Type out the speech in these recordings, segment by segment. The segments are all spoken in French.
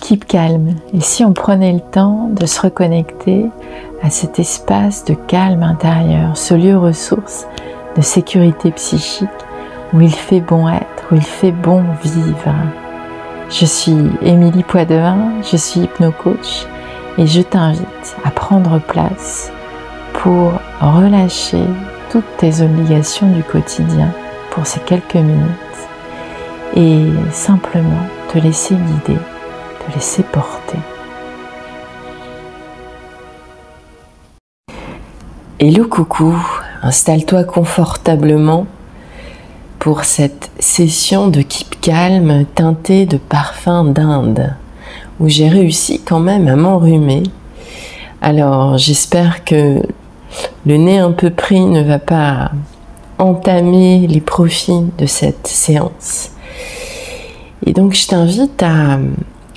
Keep Calm. Et si on prenait le temps de se reconnecter à cet espace de calme intérieur, ce lieu ressource de sécurité psychique où il fait bon être, où il fait bon vivre. Je suis Émilie Poidevin, je suis hypnocoach et je t'invite à prendre place pour relâcher toutes tes obligations du quotidien pour ces quelques minutes et simplement te laisser guider, te laisser porter. Hello coucou, installe-toi confortablement pour cette session de Keep Calm teintée de parfum d'Inde où j'ai réussi quand même à m'enrhumer. Alors j'espère que le nez un peu pris ne va pas entamer les profits de cette séance. Et donc je t'invite à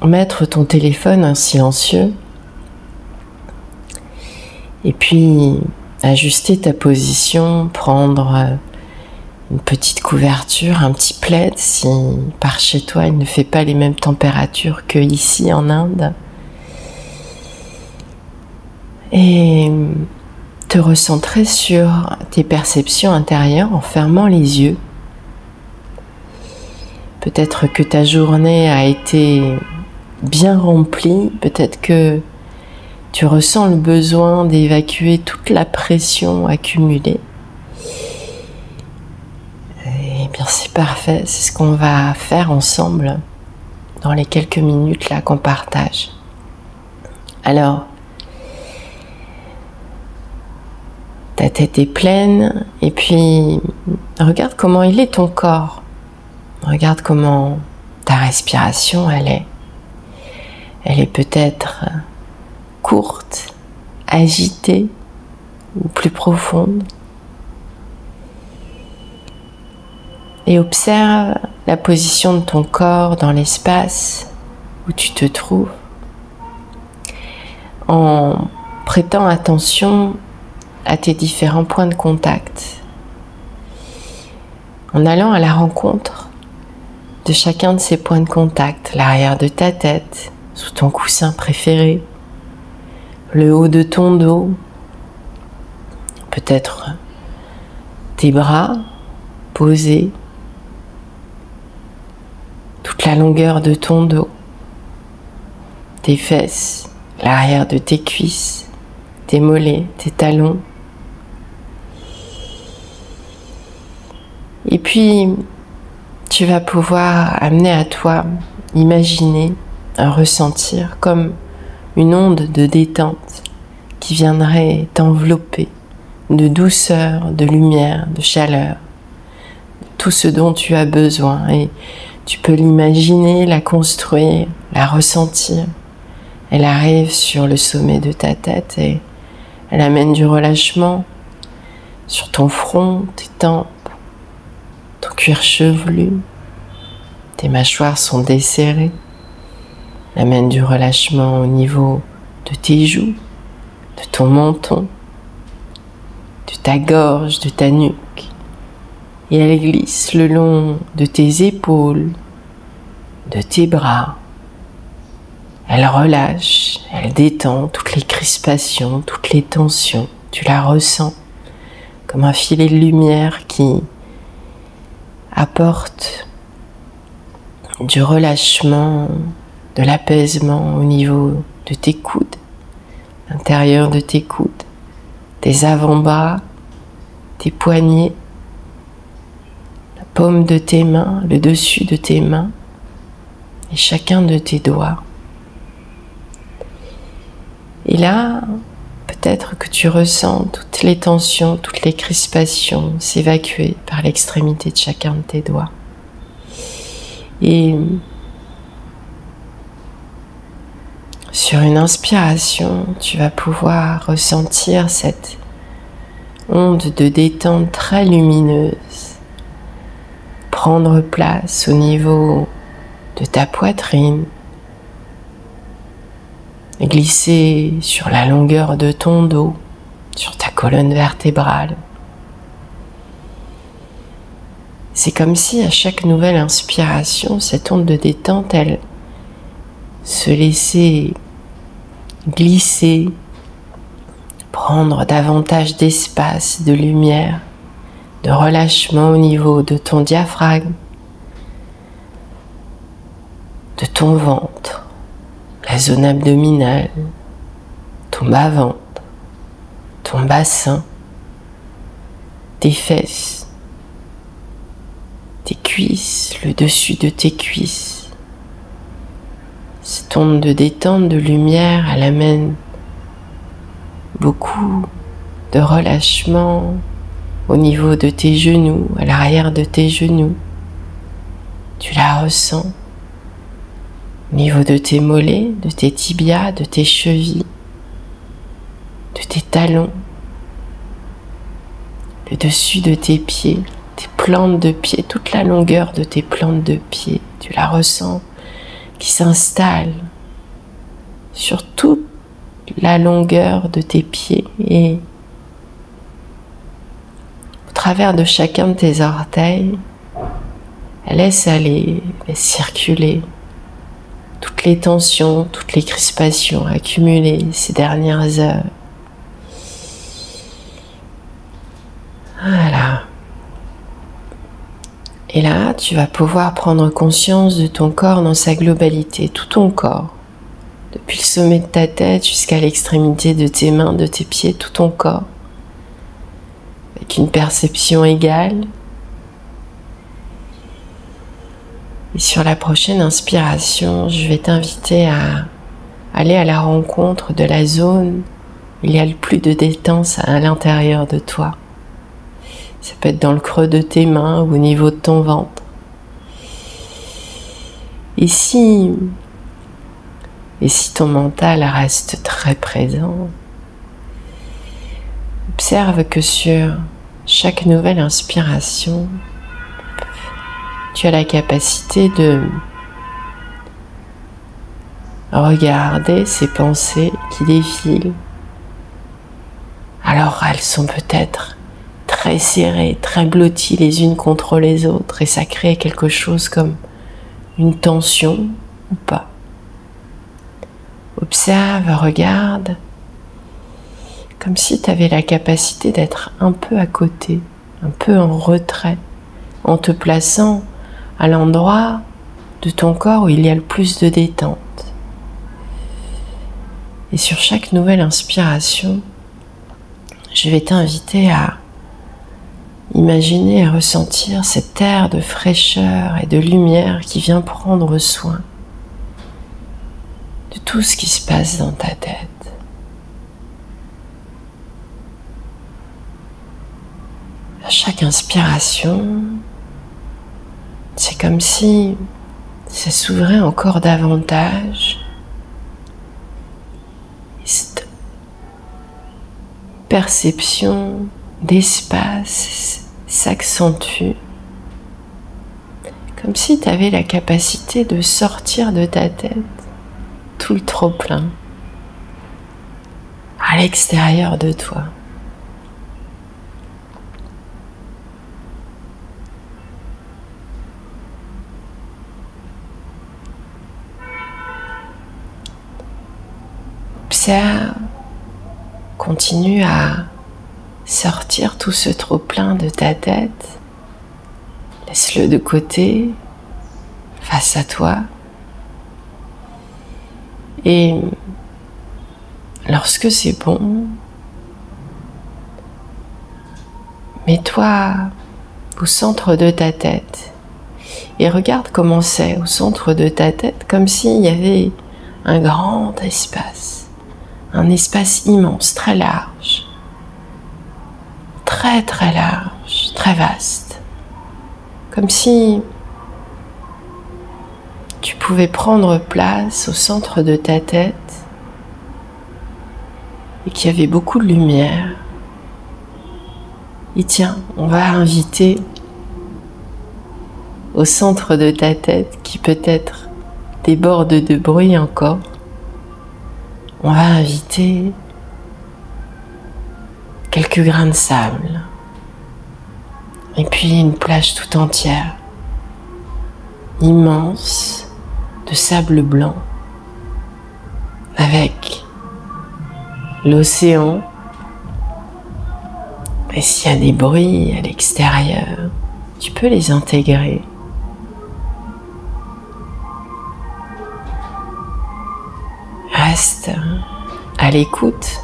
mettre ton téléphone en silencieux et puis ajuster ta position, prendre une petite couverture, un petit plaid si par chez toi il ne fait pas les mêmes températures que ici en Inde. Et te recentrer sur tes perceptions intérieures en fermant les yeux. Peut-être que ta journée a été bien remplie, peut-être que tu ressens le besoin d'évacuer toute la pression accumulée. Eh bien c'est parfait, c'est ce qu'on va faire ensemble dans les quelques minutes là qu'on partage. Alors, ta tête est pleine et puis regarde comment il est ton corps. Regarde comment ta respiration elle est. Elle est peut-être courte, agitée ou plus profonde. Et observe la position de ton corps dans l'espace où tu te trouves en prêtant attention à tes différents points de contact, en allant à la rencontre de chacun de ces points de contact, l'arrière de ta tête, sous ton coussin préféré, le haut de ton dos, peut-être tes bras posés, toute la longueur de ton dos, tes fesses, l'arrière de tes cuisses, tes mollets, tes talons. Et puis, tu vas pouvoir amener à toi, imaginer, un ressentir comme une onde de détente qui viendrait t'envelopper de douceur, de lumière, de chaleur, tout ce dont tu as besoin. Et tu peux l'imaginer, la construire, la ressentir. Elle arrive sur le sommet de ta tête et elle amène du relâchement sur ton front, tes tempes, ton cuir chevelu. Tes mâchoires sont desserrées. Elle amène du relâchement au niveau de tes joues, de ton menton, de ta gorge, de ta nuque. Et elle glisse le long de tes épaules, de tes bras. Elle relâche, elle détend toutes les crispations, toutes les tensions. Tu la ressens comme un filet de lumière qui apporte du relâchement, de l'apaisement au niveau de tes coudes, l'intérieur de tes coudes, tes avant-bras, tes poignets, la paume de tes mains, le dessus de tes mains et chacun de tes doigts. Et là, peut-être que tu ressens toutes les tensions, toutes les crispations s'évacuer par l'extrémité de chacun de tes doigts. Et sur une inspiration, tu vas pouvoir ressentir cette onde de détente très lumineuse prendre place au niveau de ta poitrine, glisser sur la longueur de ton dos, sur ta colonne vertébrale. C'est comme si à chaque nouvelle inspiration, cette onde de détente, elle se laisser glisser, prendre davantage d'espace, de lumière, de relâchement au niveau de ton diaphragme, de ton ventre, la zone abdominale, ton bas-ventre, ton bassin, tes fesses, tes cuisses, le dessus de tes cuisses. Cette onde de détente, de lumière, elle amène beaucoup de relâchement au niveau de tes genoux, à l'arrière de tes genoux. Tu la ressens au niveau de tes mollets, de tes tibias, de tes chevilles, de tes talons, le dessus de tes pieds, tes plantes de pieds, toute la longueur de tes plantes de pieds. Tu la ressens qui s'installe sur toute la longueur de tes pieds et au travers de chacun de tes orteils, elle laisse aller, laisse circuler toutes les tensions, toutes les crispations accumulées ces dernières heures. Voilà. Et là, tu vas pouvoir prendre conscience de ton corps dans sa globalité, tout ton corps. Depuis le sommet de ta tête jusqu'à l'extrémité de tes mains, de tes pieds, tout ton corps. Avec une perception égale. Et sur la prochaine inspiration, je vais t'inviter à aller à la rencontre de la zone où il y a le plus de détente à l'intérieur de toi. Ça peut être dans le creux de tes mains ou au niveau de ton ventre. Et si ton mental reste très présent, observe que sur chaque nouvelle inspiration, tu as la capacité de regarder ces pensées qui défilent. Alors elles sont peut-être très serrées, très blotties les unes contre les autres et ça crée quelque chose comme une tension ou pas. Observe, regarde, comme si tu avais la capacité d'être un peu à côté, un peu en retrait, en te plaçant à l'endroit de ton corps où il y a le plus de détente. Et sur chaque nouvelle inspiration, je vais t'inviter à imaginer et ressentir cette air de fraîcheur et de lumière qui vient prendre soin de tout ce qui se passe dans ta tête. À chaque inspiration, c'est comme si ça s'ouvrait encore davantage. Et cette perception d'espace s'accentue. Comme si tu avais la capacité de sortir de ta tête tout le trop-plein à l'extérieur de toi. Observe, continue à sortir tout ce trop-plein de ta tête. Laisse-le de côté, face à toi. Et lorsque c'est bon, mets-toi au centre de ta tête et regarde comment c'est au centre de ta tête, comme s'il y avait un grand espace, un espace immense, très large, très très large, très vaste, comme si tu pouvais prendre place au centre de ta tête et qu'il y avait beaucoup de lumière. Et tiens, on va inviter au centre de ta tête, qui peut-être déborde de bruit encore, on va inviter quelques grains de sable et puis une plage tout entière, immense, de sable blanc, avec l'océan. Et s'il y a des bruits à l'extérieur, tu peux les intégrer. Reste à l'écoute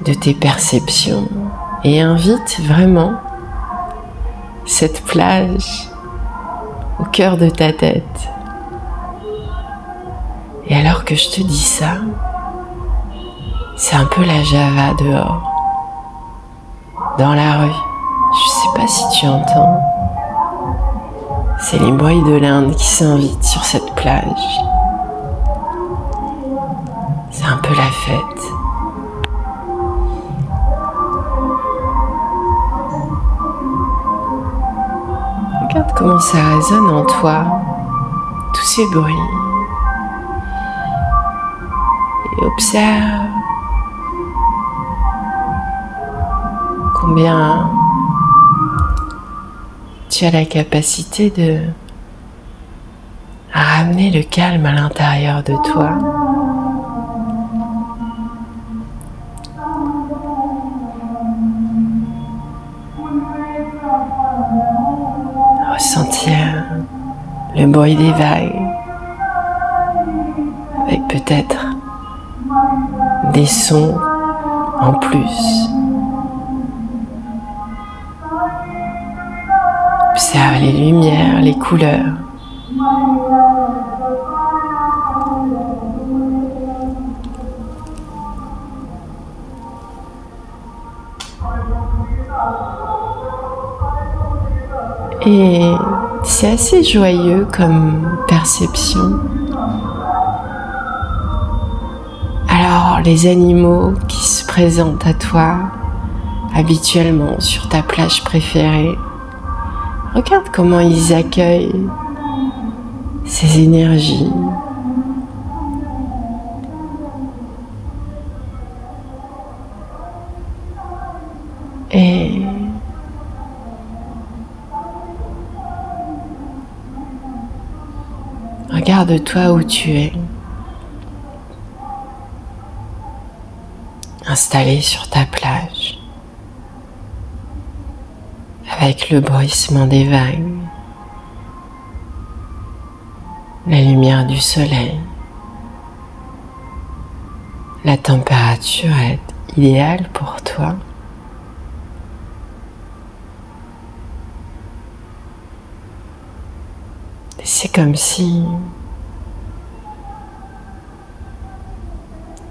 de tes perceptions et invite vraiment cette plage au cœur de ta tête. Et alors que je te dis ça, c'est un peu la Java dehors, dans la rue. Je sais pas si tu entends. C'est les bruits de l'Inde qui s'invitent sur cette plage. C'est un peu la fête. Regarde comment ça résonne en toi, tous ces bruits. Et observe combien tu as la capacité de ramener le calme à l'intérieur de toi. Ressentir le bruit des vagues avec peut-être des sons en plus. Observe les lumières, les couleurs. Et c'est assez joyeux comme perception. Alors, les animaux qui se présentent à toi habituellement sur ta plage préférée, regarde comment ils accueillent ces énergies. Et regarde-toi où tu es, installé sur ta plage, avec le bruissement des vagues, la lumière du soleil. La température est idéale pour toi. C'est comme si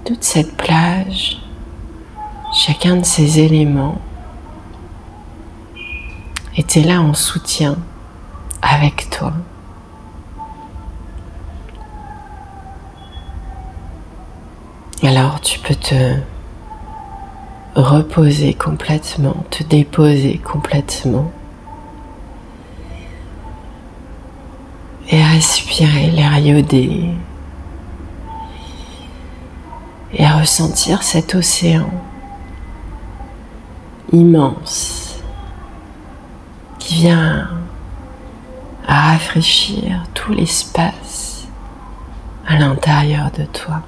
toute cette plage, chacun de ces éléments était là en soutien avec toi. Alors tu peux te reposer complètement, te déposer complètement et respirer l'air iodé et ressentir cet océan immense qui vient à rafraîchir tout l'espace à l'intérieur de toi.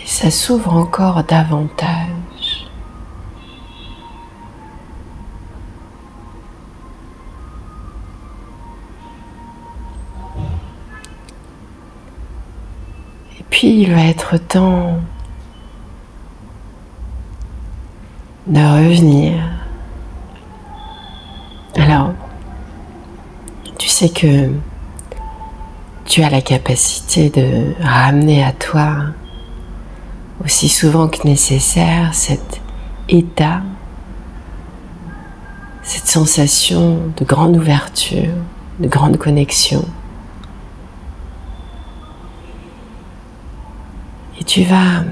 Et ça s'ouvre encore davantage. Et puis il va être temps de revenir. Alors, tu sais que tu as la capacité de ramener à toi aussi souvent que nécessaire cet état, cette sensation de grande ouverture, de grande connexion. Et tu vas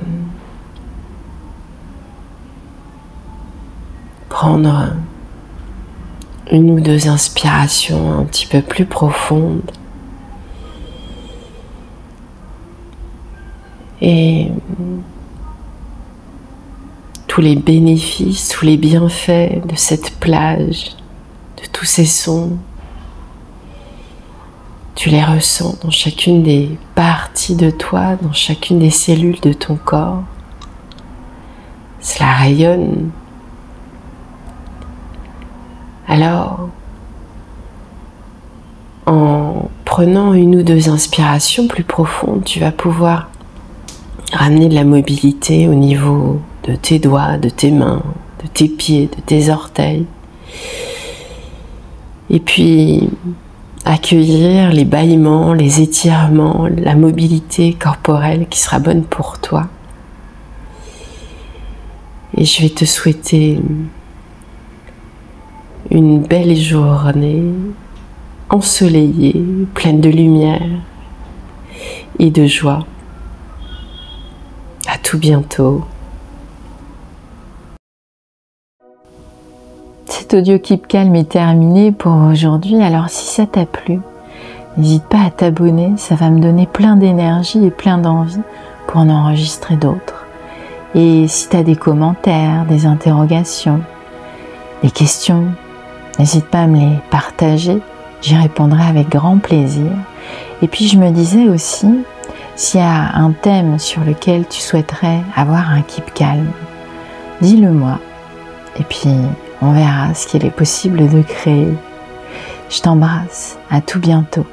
prendre une ou deux inspirations un petit peu plus profondes et tous les bénéfices, tous les bienfaits de cette plage, de tous ces sons, Tu les ressens dans chacune des parties de toi, dans chacune des cellules de ton corps. Cela rayonne. Alors, en prenant une ou deux inspirations plus profondes, tu vas pouvoir ramener de la mobilité au niveau de tes doigts, de tes mains, de tes pieds, de tes orteils. Et puis, accueillir les bâillements, les étirements, la mobilité corporelle qui sera bonne pour toi. Et je vais te souhaiter une belle journée ensoleillée, pleine de lumière et de joie. À tout bientôt. Cet audio Keep Calm est terminé pour aujourd'hui. Alors si ça t'a plu, n'hésite pas à t'abonner, ça va me donner plein d'énergie et plein d'envie pour en enregistrer d'autres. Et si tu as des commentaires, des interrogations, des questions, n'hésite pas à me les partager, j'y répondrai avec grand plaisir. Et puis je me disais aussi, s'il y a un thème sur lequel tu souhaiterais avoir un Keep Calm, dis-le moi. Et puis on verra ce qu'il est possible de créer. Je t'embrasse, à tout bientôt.